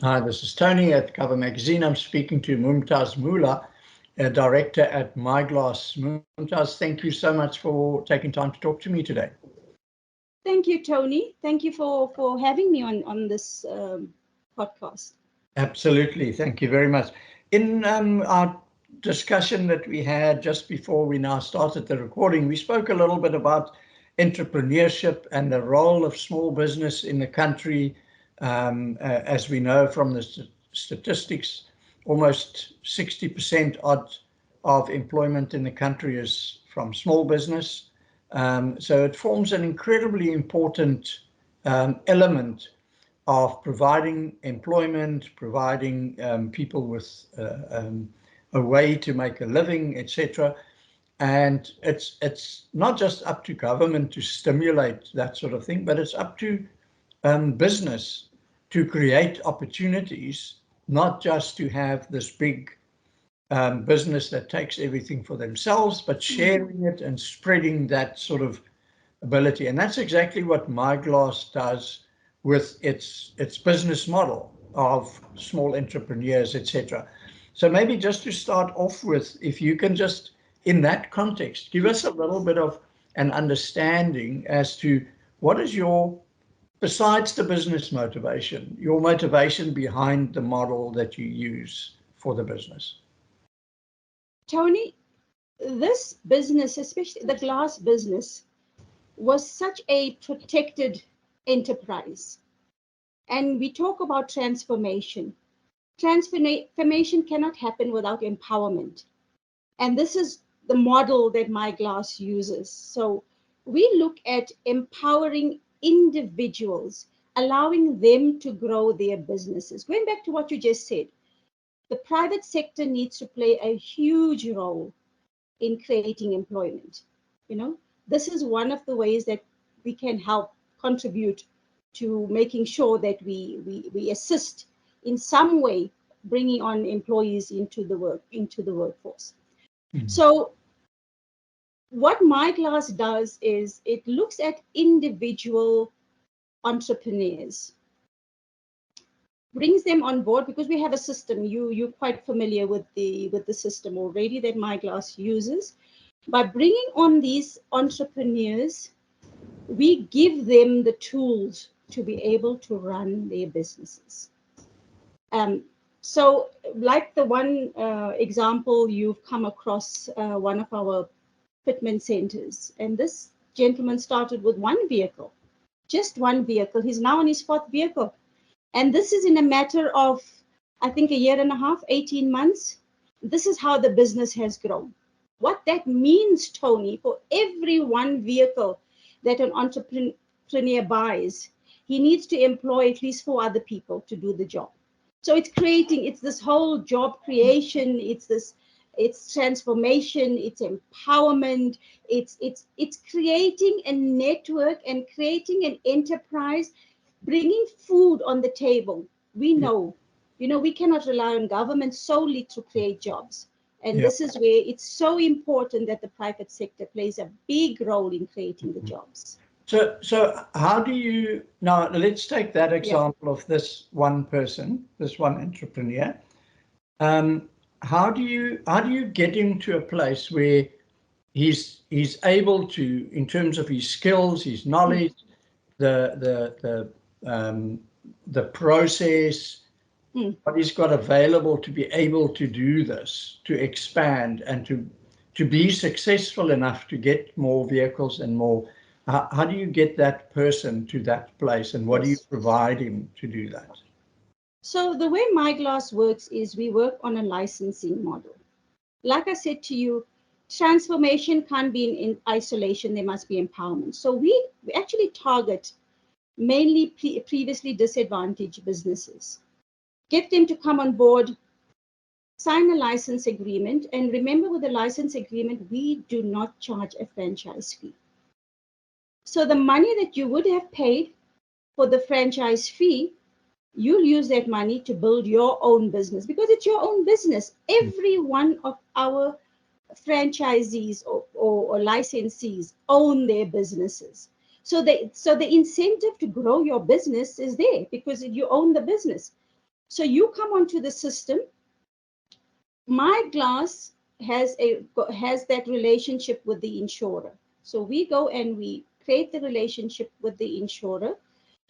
Hi, this is Tony at Cover Magazine. I'm speaking to Mumtaz Moola, a director at MyGlass. Mumtaz, thank you so much for taking time to talk to me today. Thank you, Tony. Thank you for having me on this podcast. Absolutely. Thank you very much. In our discussion that we had just before we now started the recording, we spoke a little bit about entrepreneurship and the role of small business in the country. As we know from the statistics, almost 60% odd of employment in the country is from small business. So it forms an incredibly important element of providing employment, providing people with a way to make a living, etc. And it's not just up to government to stimulate that sort of thing, but it's up to business to create opportunities, not just to have this big business that takes everything for themselves, but sharing it and spreading that sort of ability. And that's exactly what MyGlass does with its business model of small entrepreneurs, etc. So maybe just to start off with, if you can just, in that context, give us a little bit of an understanding as to what is your, besides the business motivation, your motivation behind the model that you use for the business. Tony, this business, especially the glass business, was such a protected enterprise. And we talk about transformation. Transformation cannot happen without empowerment. And this is the model that MyGlass uses. So we look at empowering individuals, allowing them to grow their businesses. Going back to what you just said, the private sector needs to play a huge role in creating employment. You know, this is one of the ways that we can help contribute to making sure that we assist in some way bringing on employees into the workforce. So what MyGlass does is it looks at individual entrepreneurs, brings them on board because we have a system. You're quite familiar with the system already that MyGlass uses. By bringing on these entrepreneurs, we give them the tools to be able to run their businesses. So like the one example, you've come across one of our fitment centers, and this gentleman started with one vehicle, just one vehicle. He's now on his fourth vehicle. And this is in a matter of, I think, a year and a half, 18 months. This is how the business has grown. What that means, Tony, for every one vehicle that an entrepreneur buys, he needs to employ at least 4 other people to do the job. So it's this whole job creation, it's transformation, it's empowerment, it's creating a network and creating an enterprise, bringing food on the table. We know, we cannot rely on government solely to create jobs. And this is where it's so important that the private sector plays a big role in creating the jobs. So how do you, now let's take that example of this one person, this one entrepreneur. How do you get him to a place where he's able to, in terms of his skills, his knowledge, the process, what he's got available to be able to do this, to expand and to be successful enough to get more vehicles and more. How do you get that person to that place, and what do you provide him to do that? So the way MyGlass works is we work on a licensing model. Like I said to you, transformation can't be in isolation. There must be empowerment. So we actually target mainly previously disadvantaged businesses. Get them to come on board, sign a license agreement. And remember, with the license agreement, we do not charge a franchise fee. So the money that you would have paid for the franchise fee, you'll use that money to build your own business because it's your own business. Every one of our franchisees or licensees own their businesses. So the incentive to grow your business is there because you own the business. So you come onto the system. MyGlass has that relationship with the insurer. So we go and we create the relationship with the insurer.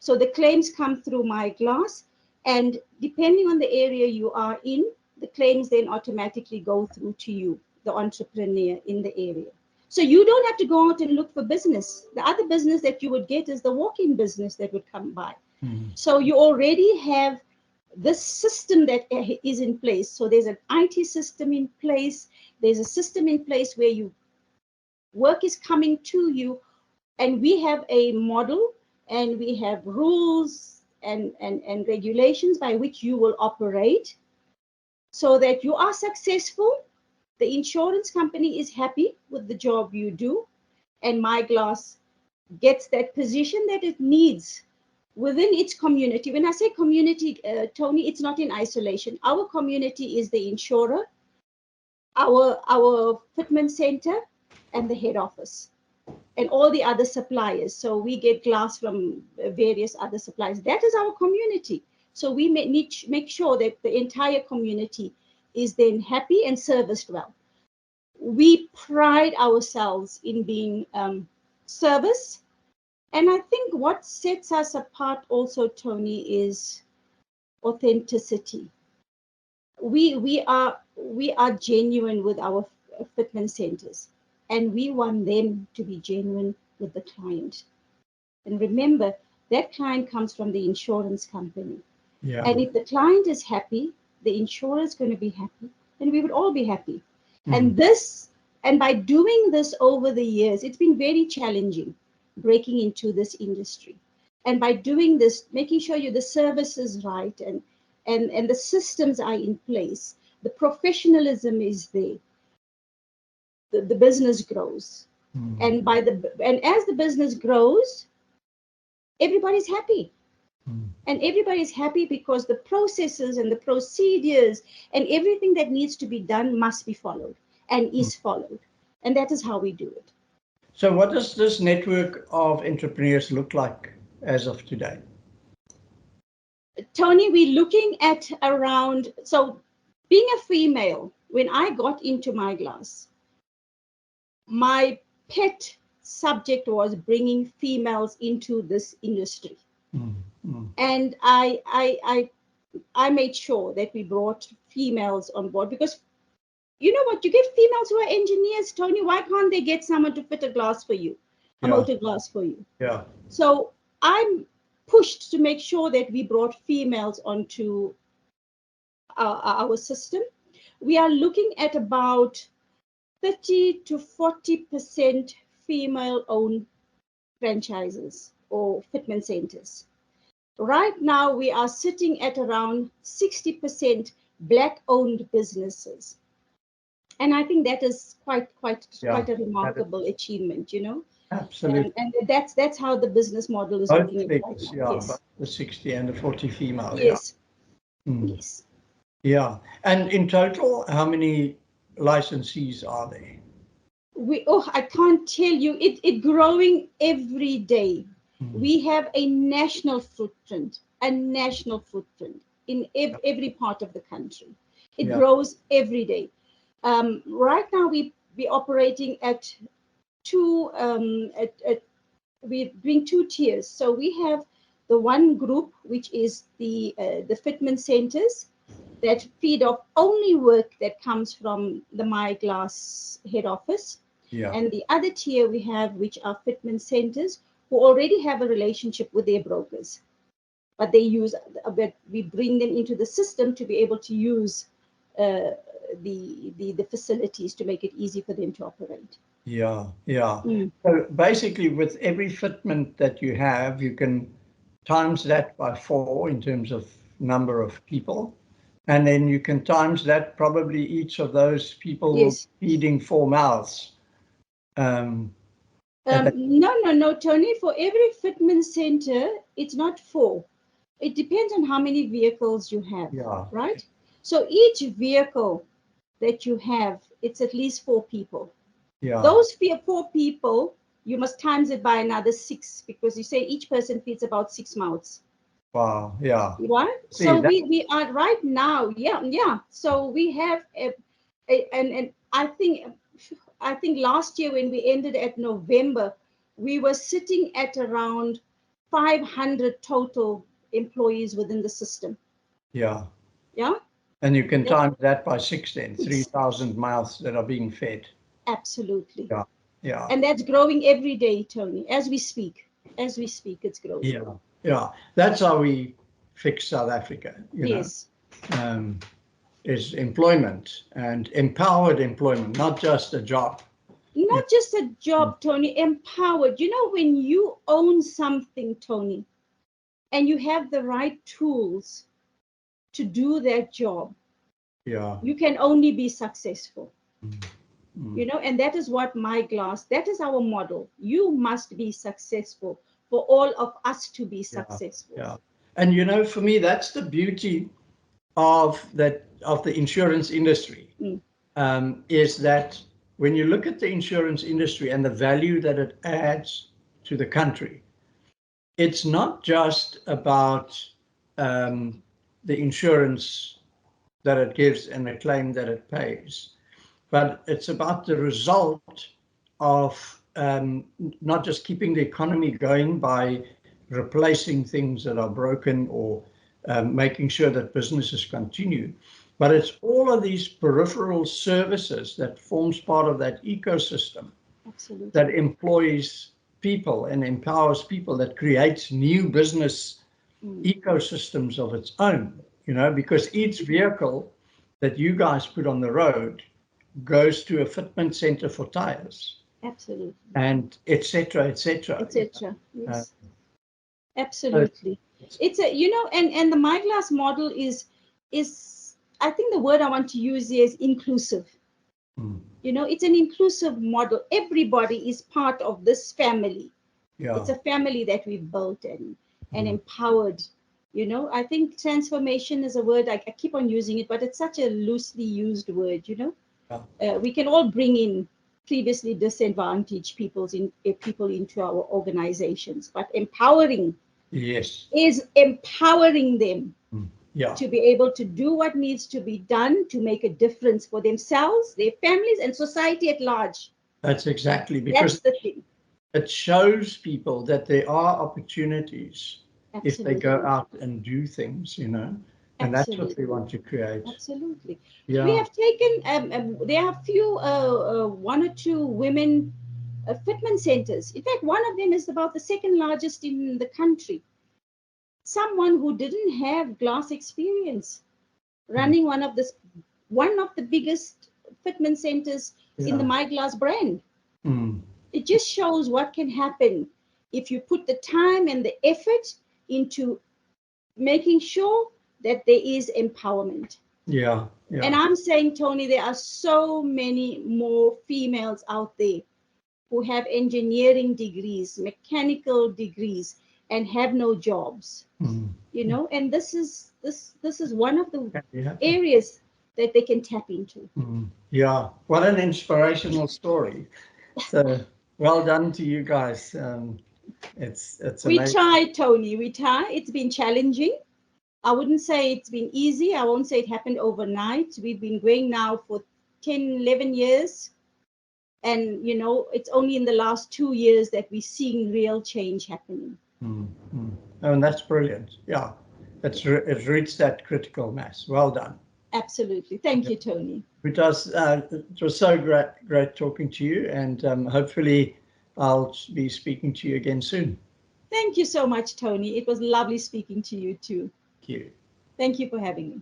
So the claims come through MyGlass, and depending on the area you are in, the claims then automatically go through to you, the entrepreneur in the area. So you don't have to go out and look for business. The other business that you would get is the walk-in business that would come by. So you already have this system that is in place. So there's an IT system in place. There's a system in place where work is coming to you, and we have a model, and we have rules and regulations by which you will operate so that you are successful. The insurance company is happy with the job you do, and MyGlass gets that position that it needs within its community. When I say community, Tony, it's not in isolation. Our community is the insurer, our fitment center, and the head office, and all the other suppliers. So we get glass from various other suppliers. That is our community. So we need to make sure that the entire community is then happy and serviced well. We pride ourselves in being service. And I think what sets us apart also, Tony, is authenticity. We are genuine with our fitment centers, and we want them to be genuine with the client. And remember, that client comes from the insurance company. Yeah. And if the client is happy, the insurer is going to be happy, and we would all be happy. And by doing this over the years, it's been very challenging breaking into this industry. And by doing this, making sure the service is right, and the systems are in place, the professionalism is there, the business grows. And as the business grows, everybody's happy. And everybody's happy because the processes and the procedures and everything that needs to be done must be followed and is followed. And that is how we do it. So what does this network of entrepreneurs look like as of today? Tony, we're looking at around, so being a female, when I got into MyGlass, my pet subject was bringing females into this industry. And I made sure that we brought females on board, because you know what, you get females who are engineers, Tony, why can't they get someone to fit a glass for you, a motor glass for you? Yeah. So I'm pushed to make sure that we brought females onto our system. We are looking at about 30 to 40% female-owned franchises or fitment centers. Right now, we are sitting at around 60% Black-owned businesses. And I think that is quite a remarkable achievement, you know. Absolutely. And that's how the business model is Both looking at right now. Yes. the 60 and the 40 female. Yes. Yeah. Yes. Yeah. And in total, how many licensees are there? I can't tell you. It's growing every day. We have a national footprint in every part of the country. It grows every day. Right now, we're operating at two. We're doing two tiers. So we have the one group, which is the fitment centers that feed off only work that comes from the MyGlass head office. Yeah. And the other tier we have, which are fitment centers who already have a relationship with their brokers, but we bring them into the system to be able to use the facilities to make it easy for them to operate. Yeah. So basically, with every fitment that you have, you can times that by 4 in terms of number of people. And then you can times that, probably each of those people feeding 4 mouths. No, Tony. For every fitment center, it's not 4. It depends on how many vehicles you have, right? So each vehicle that you have, it's at least 4 people. Yeah. Those 4 people, you must times it by another 6, because you say each person feeds about 6 mouths. Wow. Yeah. Right? See, So that, we are right now, yeah. So we have and I think last year when we ended at November, we were sitting at around 500 total employees within the system. yeah. Yeah. And you can That- times that by 6 then, 3,000 mouths that are being fed. Absolutely. Yeah. Yeah. And that's growing every day, Tony, as we speak. As we speak, it's growing. Yeah. Yeah. That's how we fix South Africa, you know. Yes. Is employment and empowered employment, not just a job. Not just a job, Tony, empowered. You know, when you own something, Tony, and you have the right tools to do that job, Yeah. you can only be successful. Mm. You know, and that is what MyGlass, that is our model. You must be successful for all of us to be successful. Yeah. And you know, for me, that's the beauty of the insurance industry. Is that when you look at the insurance industry and the value that it adds to the country, it's not just about the insurance that it gives and the claim that it pays, but it's about the result of not just keeping the economy going by replacing things that are broken or making sure that businesses continue, but it's all of these peripheral services that forms part of that ecosystem. Absolutely. That employs people and empowers people, that creates new business ecosystems of its own, you know, because each vehicle that you guys put on the road goes to a fitment center for tires. Absolutely. And etc. etc. etc. Yes. Absolutely. It's a, you know, and the MyGlass model is I think the word I want to use here is inclusive. You know, it's an inclusive model. Everybody is part of this family. Yeah. It's a family that we've built and empowered. You know, I think transformation is a word, I keep on using it, but it's such a loosely used word, you know. Yeah. We can all bring in previously disadvantaged people into our organizations, but empowering is empowering them to be able to do what needs to be done to make a difference for themselves, their families, and society at large. That's exactly, because that's the thing. It shows people that there are opportunities. Absolutely. If they go out and do things, you know, and that's what we want to create. Absolutely. Yeah. We have taken, there are few, one or two women fitment centers. In fact, one of them is about the second largest in the country. Someone who didn't have glass experience running one of the biggest fitment centers in the MyGlass brand. It just shows what can happen if you put the time and the effort into making sure that there is empowerment. Yeah. And I'm saying, Tony, there are so many more females out there who have engineering degrees, mechanical degrees, and have no jobs. You know, and this is one of the areas that they can tap into. Yeah. What an inspirational story. So well done to you guys. It's amazing. We tried, Tony. We tried. It's been challenging. I wouldn't say it's been easy. I won't say it happened overnight. We've been going now for 10, 11 years. And, you know, it's only in the last 2 years that we're seeing real change happening. Oh, and that's brilliant. Yeah. It's reached that critical mass. Well done. Absolutely. Thank you, Tony. It was so great talking to you, and hopefully I'll be speaking to you again soon. Thank you so much, Tony. It was lovely speaking to you too. Thank you. Thank you for having me.